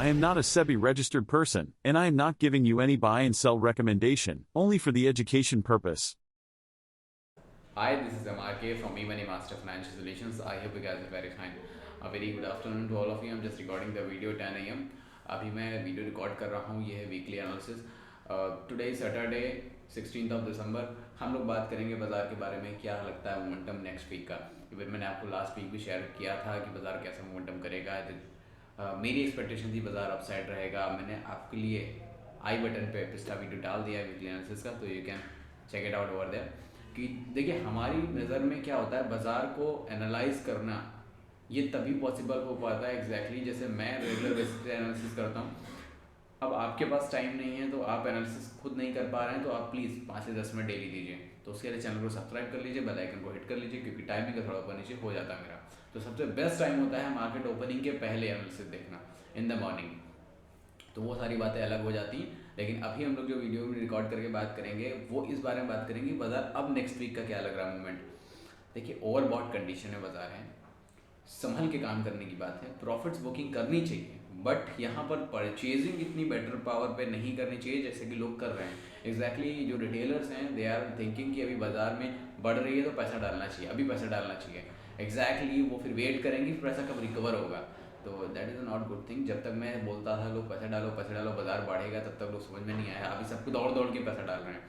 I am not a SEBI registered person, and I am not giving you any buy and sell recommendation, only for the education purpose. Hi, this is MRK from eMoney Master Financial Solutions. I hope you guys are very fine. A very good afternoon to all of you. I'm just recording the video 10 a.m. अभी मैं video record कर रहा हूँ. ये है weekly analysis. Today Saturday 16 of December. हम लोग बात करेंगे बाजार के बारे में, क्या लगता है मोमेंटम नेक्स्ट वीक का. इवन मैंने आपको लास्ट वीक भी शेयर किया था कि बाजार कैसा मोमेंटम करेगा. मेरी एक्सपेक्टेशन थी बाजार अपसाइड रहेगा. मैंने आपके लिए आई बटन पे पिछला वीडियो डाल दिया है वीकली एनालिसिस का, तो you can check it out over there. कि देखिए हमारी नज़र में क्या होता है, बाज़ार को एनालाइज करना ये तभी पॉसिबल हो पाता है एग्जैक्टली जैसे मैं रेगुलर बेसिस पे एनालिसिस करता हूँ. अब आपके पास टाइम नहीं है तो आप एनालिसिस खुद नहीं कर पा रहे हैं, तो आप प्लीज़ 5 से 10 मिनट डेली दीजिए. तो उसके लिए चैनल को सब्सक्राइब कर लीजिए, बेल आइकन को हिट कर लीजिए, क्योंकि टाइमिंग का थोड़ा ऊपर नीचे हो जाता है मेरा. तो सबसे बेस्ट टाइम होता है मार्केट ओपनिंग के पहले एनालिसिस देखना, इन द मॉर्निंग. तो वो सारी बातें अलग हो जाती हैं. लेकिन अभी हम लोग जो वीडियो में रिकॉर्ड करके बात करेंगे वो इस बारे में बात करेंगे बाजार अब नेक्स्ट वीक का क्या लग रहा है मूवमेंट. देखिए ओवरबॉट कंडीशन में बाजार है, संभल के काम करने की बात है, प्रॉफिट्स बुकिंग करनी चाहिए, बट यहाँ पर परचेजिंग इतनी बेटर पावर पे नहीं करनी चाहिए जैसे कि लोग कर रहे हैं. एग्जैक्टली जो रिटेलर्स हैं दे आर थिंकिंग कि अभी बाजार में बढ़ रही है तो पैसा डालना चाहिए, अभी पैसा डालना चाहिए. एग्जैक्टली वो फिर वेट करेंगे फिर पैसा कब रिकवर होगा. तो that is not good thing. जब तक मैं बोलता था लोग पैसा डालो बाजार बढ़ेगा, तब तक लोग समझ में नहीं आया. अभी सबको दौड़ दौड़ के पैसा डाल रहे हैं.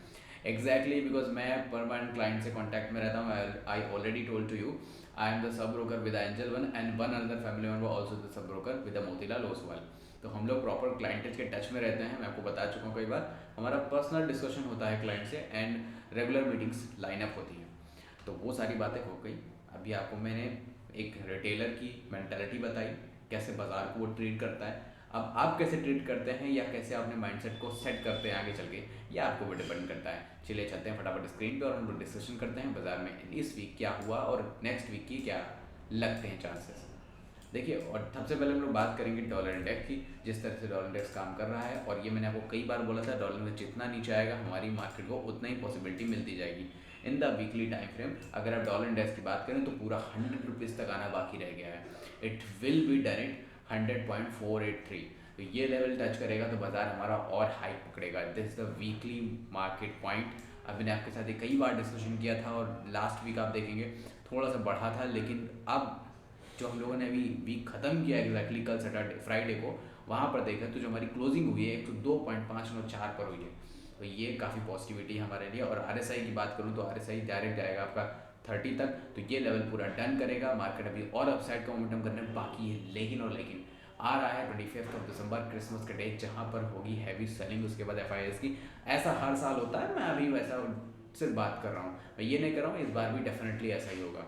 एग्जैक्टली बिकॉज मैं परमानेंट क्लाइंट से कॉन्टैक्ट में रहता हूँ. I already told to you I am the sub broker with Angel One and one another family member also the sub broker with Motilal Oswal. तो हम लोग प्रॉपर क्लाइंटेज के टच में रहते हैं. मैं आपको बता चुका हूँ कई बार. हमारा पर्सनल डिस्कशन होता है क्लाइंट से एंड रेगुलर मीटिंग्स लाइनअप होती हैं. तो वो सारी बातें हो गई. अभी आपको मैंने एक रिटेलर की मेंटालिटी बताई, कैसे बाजार को वो ट्रीट करता है. अब आप कैसे ट्रीट करते हैं या कैसे अपने माइंडसेट को सेट करते हैं आगे चल के, ये आपको भी डिपेंड करता है. चलिए चलते हैं फटाफट स्क्रीन पे और हम लोग डिस्कशन करते हैं बाजार में इस वीक क्या हुआ और नेक्स्ट वीक की क्या लगते हैं चांसेस. देखिए, और सबसे पहले हम लोग बात करेंगे डॉलर इंडेक्स की. जिस तरह से डॉलर इंडेक्स काम कर रहा है, और ये मैंने आपको कई बार बोला था, डॉलर इंडेक्स जितना नीचे आएगा हमारी मार्केट को उतना ही पॉसिबिलिटी मिलती जाएगी. In the weekly time frame अगर आप डॉलर इंडेक्स की बात करें तो पूरा 100 रुपीज़ तक आना बाकी रह गया है. It will be done it 100.483. तो ये लेवल टच करेगा तो बाजार हमारा और हाई पकड़ेगा. This is the weekly market point. अब मैंने आपके साथ ये कई बार डिस्कशन किया था और लास्ट वीक आप देखेंगे थोड़ा सा बढ़ा था, लेकिन अब जो हम लोगों ने अभी वीक ख़त्म किया एग्जैक्टली कल सैटरडे फ्राइडे को, वहाँ पर देखा तो जो हमारी क्लोजिंग हुई है 102.594 पर हुई है. तो ये काफ़ी पॉजिटिविटी है हमारे लिए. और आरएसआई की बात करूँ तो आरएसआई डायरेक्ट जाएगा आपका 30 तक. तो ये लेवल पूरा डन करेगा. मार्केट अभी और अपसाइड का मोमेंटम करने बाकी है, लेकिन आ रहा है 25 ऑफ दिसंबर क्रिसमस का डे, जहाँ पर होगी हैवी सेलिंग. उसके बाद एफआईएस की. ऐसा हर साल होता है, मैं अभी वैसा सिर्फ बात कर रहा हूँ, मैं ये नहीं कर रहा हूँ. इस बार भी डेफिनेटली ऐसा ही होगा.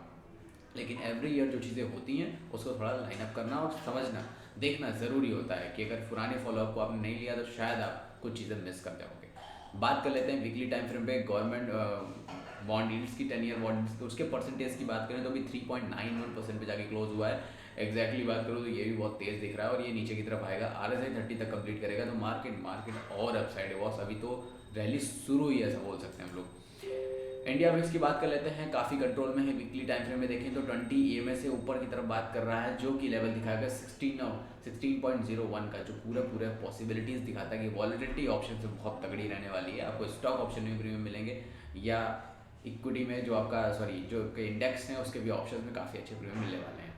लेकिन एवरी ईयर जो चीज़ें होती हैं उसको थोड़ा लाइनअप करना और समझना देखना ज़रूरी होता है कि अगर पुराने फॉलोअप को आपने नहीं लिया तो शायद आप कुछ चीज़ें मिस कर जाओगे. बात कर लेते हैं वीकली टाइम फ्रेम पे गवर्नमेंट बॉन्ड यील्ड्स की, 10 ईयर बॉन्ड तो उसके परसेंटेज की बात करें तो अभी 3.91% पे जाके क्लोज हुआ है. एग्जैक्टली बात करूँ तो ये भी बहुत तेज़ दिख रहा है और ये नीचे की तरफ आएगा. आरएसआई 30 तक कंप्लीट करेगा तो मार्केट और अपसाइड है. बॉस अभी तो रैली शुरू हुई है, ऐसा बोल सकते हैं हम लोग. इंडिया विक्स की बात कर लेते हैं, काफ़ी कंट्रोल में है. वीकली टाइम फ्रेम में देखें तो 20 ईएमए से ऊपर की तरफ बात कर रहा है, जो कि लेवल दिखाएगा 16.01 का, जो पूरा पॉसिबिलिटीज़ दिखाता है कि वॉलेटिलिटी ऑप्शन से बहुत तगड़ी रहने वाली है. आपको स्टॉक ऑप्शन में प्रीमियम मिलेंगे या इक्विटी में जो आपका जो इंडेक्स हैं उसके भी ऑप्शन में काफ़ी अच्छे प्रीमियम मिलने वाले हैं.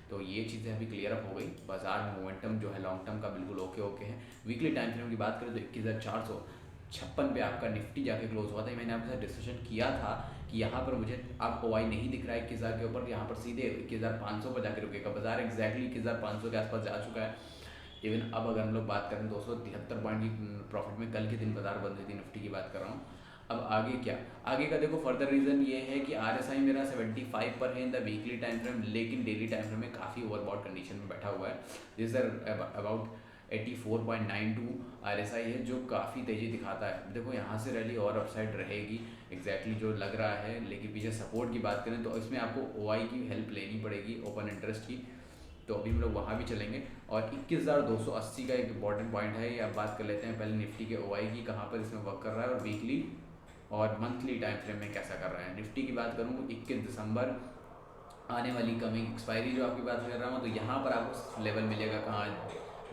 तो ये चीज़ें अभी क्लियर अप हो गई. बाजार में मोमेंटम जो है लॉन्ग टर्म का बिल्कुल ओके है. वीकली टाइम फ्रेम की बात करें तो 21,456 पे आपका निफ्टी जाके क्लोज हुआ था. मैंने आपके साथ डिस्कशन किया था कि यहाँ पर मुझे अब ओआई नहीं दिख रहा है 21,000 के ऊपर, यहाँ पर सीधे 21,500 पर जाके रुकेगा. बाजार एग्जैक्टली 21,500 के आसपास जा चुका है. इवन अब अगर हम लोग बात करें 273 पॉइंट की प्रॉफिट में कल के दिन बाजार बंद हुई थी. निफ्टी की बात कर रहा हूँ. अब आगे क्या, आगे का देखो फर्दर रीज़न ये है कि आरएसआई मेरा 75 पर है in the weekly time frame, लेकिन डेली टाइम फ्रेम में काफ़ी ओवरबॉट कंडीशन में बैठा हुआ है. दिस अबाउट 84.92 आरएसआई है, जो काफ़ी तेज़ी दिखाता है. देखो यहाँ से रैली और अपसाइड रहेगी एग्जैक्टली जो लग रहा है. लेकिन पीछे सपोर्ट की बात करें तो इसमें आपको ओआई की हेल्प लेनी पड़ेगी, ओपन इंटरेस्ट की. तो अभी हम लोग वहाँ भी चलेंगे. और 21,280 का एक इंपॉर्टेंट पॉइंट है, ये आप बात कर लेते हैं पहले निफ्टी के ओआई की, कहाँ पर इसमें वर्क कर रहा है और वीकली और मंथली टाइम फ्रेम में कैसा कर रहा है. निफ्टी की बात करूँ 21 दिसंबर आने वाली कमिंग एक्सपायरी जो आपकी बात कर रहा हूँ, तो यहाँ पर आपको लेवल मिलेगा कहाँ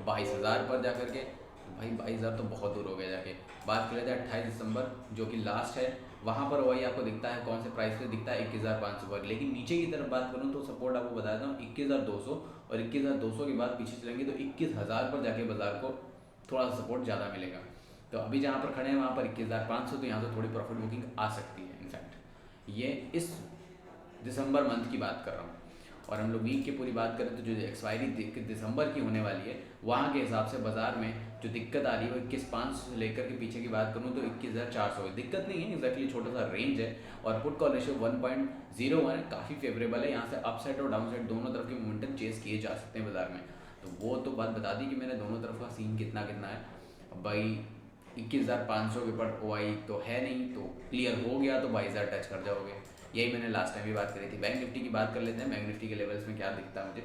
22,000 पर जा करके। तो भाई 22,000 तो बहुत दूर हो गया जाके। बात कर लेते हैं 28 दिसंबर जो कि लास्ट है, वहाँ पर वही आपको दिखता है कौन से प्राइस पे दिखता है 21,500 पर। लेकिन नीचे की तरफ बात करूँ तो सपोर्ट आपको बता देता हूँ 21,200, और 21,200 के बाद पीछे चलेंगे तो 21,000 पर जाके बाजार को थोड़ा सा सपोर्ट ज़्यादा मिलेगा। तो अभी जहाँ पर खड़े हैं वहाँ पर 21,500, तो यहाँ से थोड़ी प्रॉफिट बुकिंग आ सकती है। इनफैक्ट ये इस दिसंबर मंथ की बात कर रहा हूँ। और हम लोग वीक की पूरी बात करें तो जो एक्सपायरी दिसंबर की होने वाली है, वहाँ के हिसाब से बाजार में जो दिक्कत आ रही है वो 21,500 से लेकर के पीछे की बात करूँ तो 21,400 है। दिक्कत नहीं है, एक्जैक्टली छोटा सा रेंज है। और पुट कॉल रेशियो 1.01 है, काफ़ी फेवरेबल है। यहाँ से अपसाइड और डाउन साइड दोनों तरफ के मोमेंटम चेस किए जा सकते हैं बाजार में। तो वो तो बात बता दी कि मैंने दोनों तरफ का सीन कितना कितना है। अब भाई 21,500 के ऊपर ओ तो है नहीं, तो क्लियर हो गया तो 22,000 टच कर जाओगे। यही मैंने लास्ट टाइम भी बात करी थी। बैंक निफ्टी की बात कर लेते हैं। बैंक निफ्टी के लेवल्स में क्या दिखता है मुझे।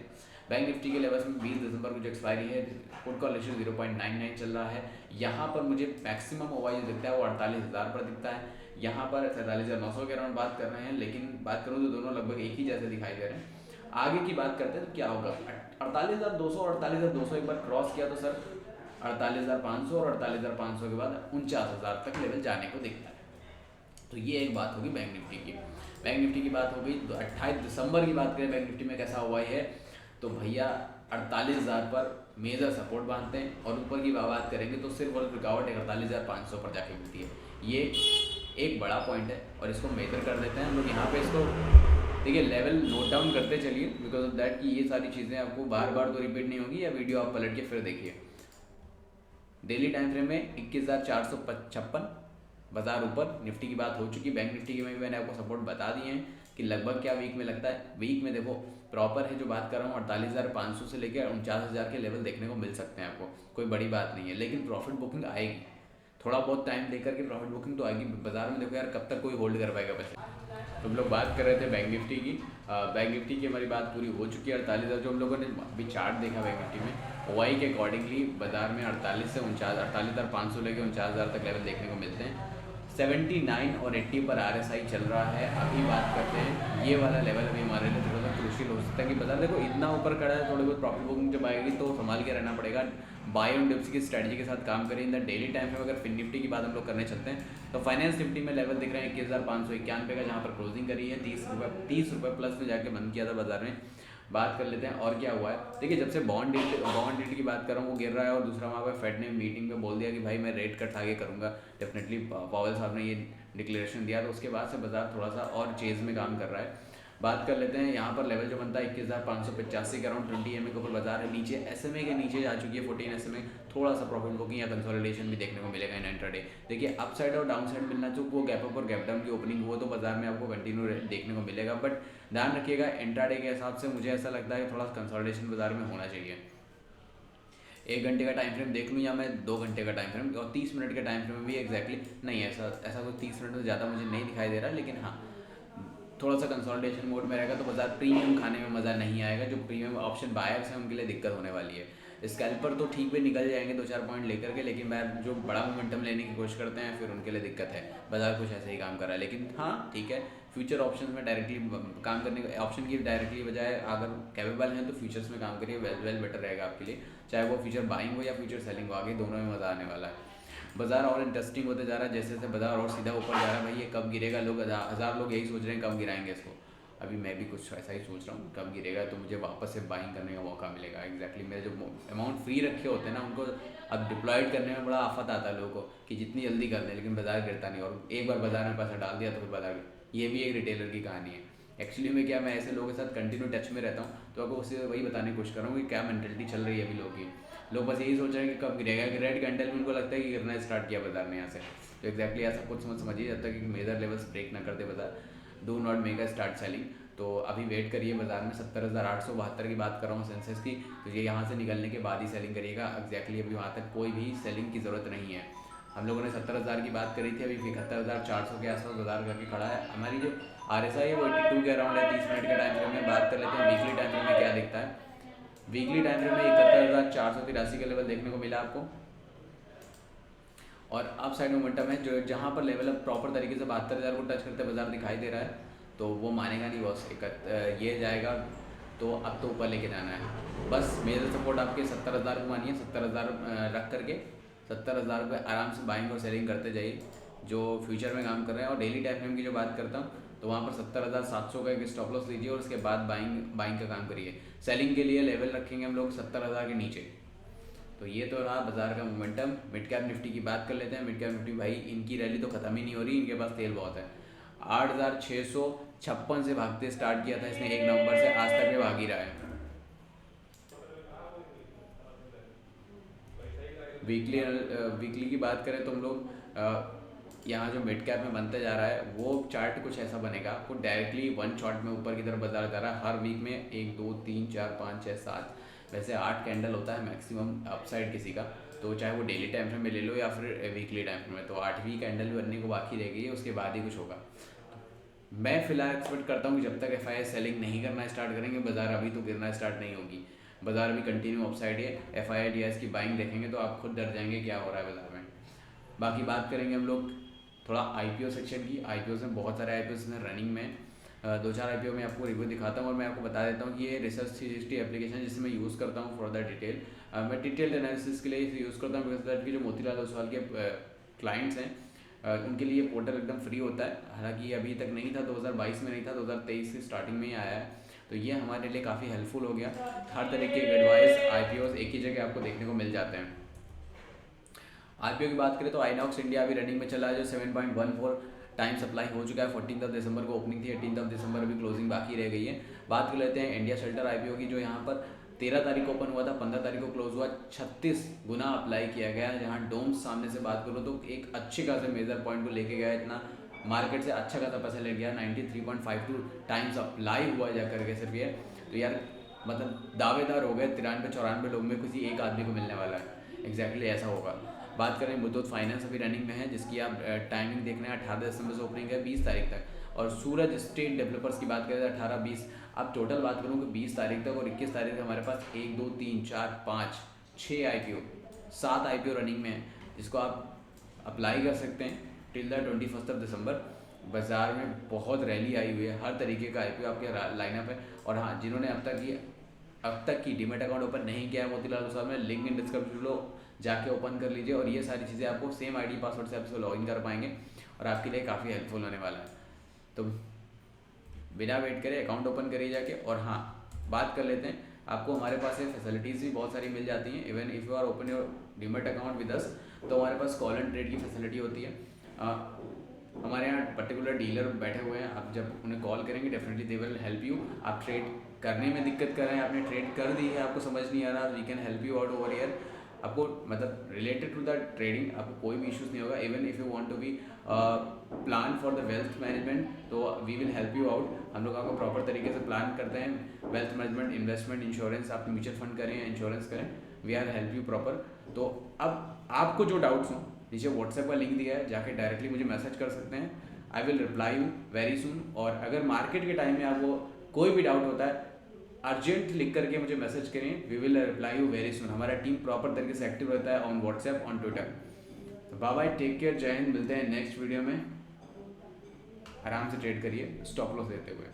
बैंक निफ्टी के लेवल्स में 20 दिसंबर को जो एक्सपायरी है, पुट कॉल रेशियो 0.99 चल रहा है। यहाँ पर मुझे मैक्सिमम ओवाई जो दिखता है वो 48,000 पर दिखता है। यहाँ पर 47,900 के अराउंड बात कर रहे हैं, लेकिन बात करूँ तो दोनों लगभग एक ही जैसे दिखाई दे रहे हैं। आगे की बात करते हैं तो क्या होगा। 48,200 और 48,200 एक बार क्रॉस किया तो सर 48,500 और 48,500 के बाद 49,000 तक लेवल जाने को दिखता है। तो ये एक बात होगी बैंक निफ्टी की। बैंक निफ्टी की बात हो गई। तो 28 दिसंबर की बात करें बैंक निफ्टी में कैसा हुआ है, तो भैया 48,000 पर मेजर सपोर्ट बांधते हैं। और ऊपर की बात करेंगे तो सिर्फ और रुकावट 48,500 पर जाके मिलती है। ये एक बड़ा पॉइंट है और इसको मेजर कर देते हैं हम लोग यहाँ पे। इसको देखिए लेवल नोट डाउन करते चलिए, बिकॉज ऑफ दैट कि ये सारी चीज़ें आपको बार बार तो रिपीट नहीं होगी, या वीडियो आप पलट के फिर देखिए। डेली टाइम फ्रेम में 21,456 बाजार ऊपर। निफ्टी की बात हो चुकी। बैंक निफ्टी में भी मैंने आपको सपोर्ट बता दिए हैं कि लगभग क्या वीक में लगता है। वीक में देखो प्रॉपर है जो बात कर रहा हूँ, 48,500 से लेकर 49,000 के लेवल देखने को मिल सकते हैं आपको। कोई बड़ी बात नहीं है, लेकिन प्रॉफिट बुकिंग आएगी। थोड़ा बहुत टाइम लेकर के प्रॉफिट बुकिंग तो आएगी। बाजार में देखो यार कब तक कोई होल्ड कर पाएगा पैसे। तो हम लोग बात कर रहे थे बैंक निफ्टी की। बैंक निफ्टी की हमारी बात पूरी हो चुकी है। 48,000 जो हम लोगों ने अभी चार्ट देखा बैंक निफ्टी में, ओवाई के अकॉर्डिंगली बाजार में 48 से 48,500 लेकर 49,000 तक लेवल देखने को मिलते हैं। 79 और 80 पर RSI चल रहा है। अभी बात करते हैं ये वाला लेवल अभी हमारे लिए थोड़ा सा क्रूशियल हो सकता है कि बाजार देखो इतना ऊपर खड़ा है, थोड़ी बहुत प्रॉफिट बुकिंग जब आएगी तो संभाल के रहना पड़ेगा। बाय ऑन डिप्स की स्ट्रैटेजी के साथ काम करें इन द डेली टाइम में। अगर फिन निफ्टी की बात हम लोग करने चलते हैं तो फाइनेंस निफ्टी में लेवल दिख रहे हैं 21,591 का, जहाँ पर क्लोजिंग करी है 30 रुपये प्लस में जाके बंद किया था बाजार में। बात कर लेते हैं और क्या हुआ है। देखिए जब से बॉन्ड डील की बात कर रहा हूँ वो गिर रहा है, और दूसरा वहाँ पर फेड ने मीटिंग में बोल दिया कि भाई मैं रेट कट आगे करूँगा। डेफिनेटली पावेल साहब ने ये डिक्लेरेशन दिया, तो उसके बाद से बाजार थोड़ा सा और चेज में काम कर रहा है। बात कर लेते हैं यहाँ पर लेवल जो बनता है 21,585 के अराउंड 20 EMA के ऊपर बाजार है। नीचे SMA के नीचे जा चुकी है 14 SMA। थोड़ा सा प्रॉफिट बुकिंग या कंसोलिडेशन भी देखने को मिलेगा इन इंट्राडे। देखिए अपसाइड और डाउन साइड मिलना जो वो गैप अप और गैप डाउन की ओपनिंग वो तो बाजार में आपको कंटिन्यू देखने को मिलेगा। बट ध्यान रखिएगा इंट्राडे के हिसाब से मुझे ऐसा लगता है थोड़ा कंसोलिडेशन बाजार में होना चाहिए। 1 घंटे का टाइम फ्रेम देख लूँ या मैं 2 घंटे का टाइम फ्रेम, और 30 मिनट के टाइम फ्रेम में भी एग्जैक्टली नहीं, ऐसा कुछ 30 मिनट में ज़्यादा मुझे नहीं दिखाई दे रहा। लेकिन हाँ थोड़ा सा कंसोलिडेशन मोड में रहेगा तो बाजार प्रीमियम खाने में मज़ा नहीं आएगा। जो प्रीमियम ऑप्शन बायर्स हैं उनके लिए दिक्कत होने वाली है। स्कैल्पर तो ठीक भी निकल जाएंगे 2-4 पॉइंट लेकर के, लेकिन मैं जो बड़ा मोमेंटम लेने की कोशिश करते हैं फिर उनके लिए दिक्कत है। बाजार कुछ ऐसे ही काम कर रहा है। लेकिन हाँ ठीक है, फ्यूचर ऑप्शन में डायरेक्टली काम करने का, ऑप्शन की डायरेक्टली बजाय अगर कैपेबल हैं तो फ्यूचर्स में काम करिए, वेल बेटर रहेगा आपके लिए। चाहे वो फ्यूचर बाइंग हो या फ्यूचर सेलिंग हो, आगे दोनों में मज़ा आने वाला है। बाजार और इंटरेस्टिंग होते जा रहा है, जैसे जैसे बाजार और सीधा ऊपर जा रहा है। भाई ये कब गिरेगा, लोग हज़ार लोग यही सोच रहे हैं कब गिराएंगे इसको। अभी मैं भी कुछ ऐसा ही सोच रहा हूँ, कब गिरेगा तो मुझे वापस से बाइंग करने का मौका मिलेगा। एग्जैक्टली मेरे जो अमाउंट फ्री रखे होते हैं ना उनको अब डिप्लॉयड करने में बड़ा आफत आता है लोगों को कि जितनी जल्दी कर दें, लेकिन बाजार गिरता नहीं। और एक बार बाजार में पैसा डाल दिया तो फिर बाजार, ये भी एक रिटेलर की कहानी है। एक्चुअली में क्या, मैं ऐसे लोगों के साथ कंटिन्यू टच में रहता हूँ, तो आपको उससे वही बताने की कोशिश कर रहा हूँ कि क्या मेंटलिटी चल रही है अभी लोगों की। लोग बस यही सोच रहे हैं कि कब गिरेगा। रेड कैंडल में उनको लगता है कि गिरना स्टार्ट किया बाजार ने यहाँ से। तो एक्जैक्टली ऐसा कुछ समझिए जब तक कि मेजर लेवल्स ब्रेक ना कर दे बाजार, do not make a start selling. तो अभी वेट करिए बाजार में 70,872 की बात कर रहा हूँ सेंसेक्स की। तो ये यहाँ से निकलने के बाद ही सेलिंग करिएगा। एग्जैक्टली अभी वहाँ तक कोई भी सेलिंग की ज़रूरत नहीं है। हम लोगों ने 70,000 की बात करी थी, अभी 71,400 के आसपास बाजार करके खड़ा है। हमारी जो RSI है वो 82 के अराउंड है 30 मिनट के टाइम फ्रेम में। बात कर लेते हैं वीकली टाइम फ्रेम में क्या दिखता है। वीकली टाइम फ्रेम में 71,483 का लेवल देखने को मिला आपको, और अप साइड मोमेंटम है जो जहाँ पर लेवल अब प्रॉपर तरीके से 72,000 को टच करते बाजार दिखाई दे रहा है। तो वो मानेगा नहीं बॉस, ये जाएगा तो अब तो ऊपर लेके जाना है। बस मेजर सपोर्ट आपके 70,000 को मानिए, 70,000 रख करके 70,000 रुपये आराम से बाइंग और सेलिंग करते जाइए जो फ्यूचर में काम कर रहे हैं। और डेली टाइम फ्रेम की जो बात करता हूँ तो वहाँ पर 70,700 का एक स्टॉप लॉस लीजिए और उसके बाद बाइंग का काम करिए। सेलिंग के लिए लेवल रखेंगे हम लोग 70,000 के नीचे। तो ये तो रहा बाजार का मोमेंटम। मिड कैप निफ्टी की बात कर लेते हैं। मिड कैप निफ्टी भाई इनकी रैली तो खत्म ही नहीं हो रही, इनके पास तेल बहुत है। 8,656 से भागते स्टार्ट किया था इसने 1 नवंबर से, आज तक भी भाग ही रहा है। वीकली की बात करें तो हम लोग यहाँ जो मिड कैप में बनते जा रहा है वो चार्ट कुछ ऐसा बनेगा, आपको डायरेक्टली वन शॉट में ऊपर की तरफ बाजार जा रहा है। हर वीक में 1 2 3 4 5 6 7 वैसे 8 कैंडल होता है मैक्सिमम अपसाइड किसी का, तो चाहे वो डेली टाइम फ्रेम में ले लो या फिर वीकली टाइम फ्रेम में, तो 8वीं कैंडल भी बनने को बाकी रह गई है, उसके बाद ही कुछ होगा। मैं फिलहाल एक्सपेक्ट करता हूँ कि जब तक एफआईआई सेलिंग नहीं करना स्टार्ट करेंगे बाजार अभी तो गिरना स्टार्ट नहीं होगी। बाजार अभी कंटिन्यू अपसाइड है। एफआईआई डीआईएस की बाइंग देखेंगे तो आप खुद डर जाएंगे क्या हो रहा है बाजार में। बाकी बात करेंगे हम लोग थोड़ा आईपीओ सेक्शन की। आईपीओ में बहुत सारे आईपीओ रनिंग में, 2-4 आईपीओ में आपको रिव्यू दिखाता हूँ और मैं आपको बता देता हूँ कि ये रिसर्च 360 एप्लीकेशन जिसे मैं यूज़ करता हूँ फॉर द डिटेल। मैं डिटेल्ड एनालिसिस के लिए इसे यूज़ करता हूँ बिकॉज दैट की जो मोतीलाल ओसवाल के क्लाइंट्स हैं उनके लिए पोर्टल एकदम फ्री होता है। हालांकि अभी तक नहीं था, 2022 में नहीं था, 2023 से स्टार्टिंग में ही आया है, तो ये हमारे लिए काफ़ी हेल्पफुल हो गया। हर तरीके के एडवाइस आईपीओ एक ही जगह आपको देखने को मिल जाते हैं। आईपीओ की बात करें तो आइनॉक्स इंडिया अभी रनिंग में चला है जो 7.14 टाइम सप्लाई हो चुका है। 14 दिसंबर को ओपनिंग थी, 18 दिसंबर अभी क्लोजिंग बाकी रह गई है। बात कर लेते हैं इंडिया शेल्टर आईपीओ की जो यहाँ पर 13 तारीख को ओपन हुआ था, 15 तारीख को क्लोज हुआ। 36 गुना अप्लाई किया गया। जहाँ डोम्स सामने से बात करूँ तो एक अच्छे खासे मेजर पॉइंट को लेके गया, इतना मार्केट से अच्छा खासा पैसा ले गया। 93.52 टाइम्स अप्लाई हुआ जा करके सिर्फ ये, तो यार मतलब दावेदार हो गए 93-94 लोग में किसी एक आदमी को मिलने वाला है। एग्जैक्टली ऐसा होगा। बात करें मुथूट फाइनेंस अभी रनिंग में है जिसकी आप टाइमिंग देख रहे हैं, 18 दिसंबर से ओपनिंग है 20 तारीख तक। और सूरज स्टेट डेवलपर्स की बात करें तो 18-20, अब टोटल बात करूँ कि 20 तारीख तक और 21 तारीख तक हमारे पास 1 2 3 4 5 6 आईपीओ 7 आईपीओ रनिंग में है जिसको आप अप्लाई कर सकते हैं टिल द 21 दिसंबर। बाजार में बहुत रैली आई हुई है, हर तरीके का आईपीओ आपके लाइनअप है। और हाँ, जिन्होंने अब तक की डीमेट अकाउंट ओपन नहीं किया है मोतीलाल ओसवाल में, लिंक इन डिस्क्रिप्शन लो जाके ओपन कर लीजिए और ये सारी चीज़ें आपको सेम आईडी पासवर्ड से आप लॉगिन कर पाएंगे और आपके लिए काफ़ी हेल्पफुल होने वाला है। तो बिना वेट करे अकाउंट ओपन करिए जाके। और हाँ, बात कर लेते हैं, आपको हमारे पास से फैसिलिटीज़ भी बहुत सारी मिल जाती हैं। Even if you are open your demat account with us तो हमारे पास कॉल एंड ट्रेड की फैसिलिटी होती है। हमारे यहाँ पर्टिकुलर डीलर बैठे हुए हैं, आप जब उन्हें कॉल करेंगे definitely they will help you. आप ट्रेड करने में दिक्कत कर रहे हैं, आपने ट्रेड कर दी है, आपको समझ नहीं आ रहा, we can help you out over here. आपको मतलब रिलेटेड टू द ट्रेडिंग आपको कोई भी इश्यूज नहीं होगा। Even if you want to be plan for the wealth management तो we will help you out. हम लोग आपको प्रॉपर तरीके से प्लान करते हैं, वेल्थ मैनेजमेंट, इन्वेस्टमेंट, इंश्योरेंस, आप म्यूचुअल फंड करें या इंश्योरेंस करें, we are help you proper. तो अब आपको जो डाउट्स हों नीचे व्हाट्सएप का लिंक दिया है, जाके डायरेक्टली मुझे मैसेज कर सकते हैं। I will reply you very सून। और अगर मार्केट के टाइम में आपको कोई भी डाउट होता है अर्जेंट लिख करके मुझे मैसेज करें, we will reply you very soon. हमारा टीम प्रॉपर तरीके से एक्टिव रहता है ऑन व्हाट्सएप, ऑन ट्विटर। तो बाय बाय, टेक केयर, जय हिंद, मिलते हैं नेक्स्ट वीडियो में। आराम से ट्रेड करिए स्टॉप लॉस देते हुए।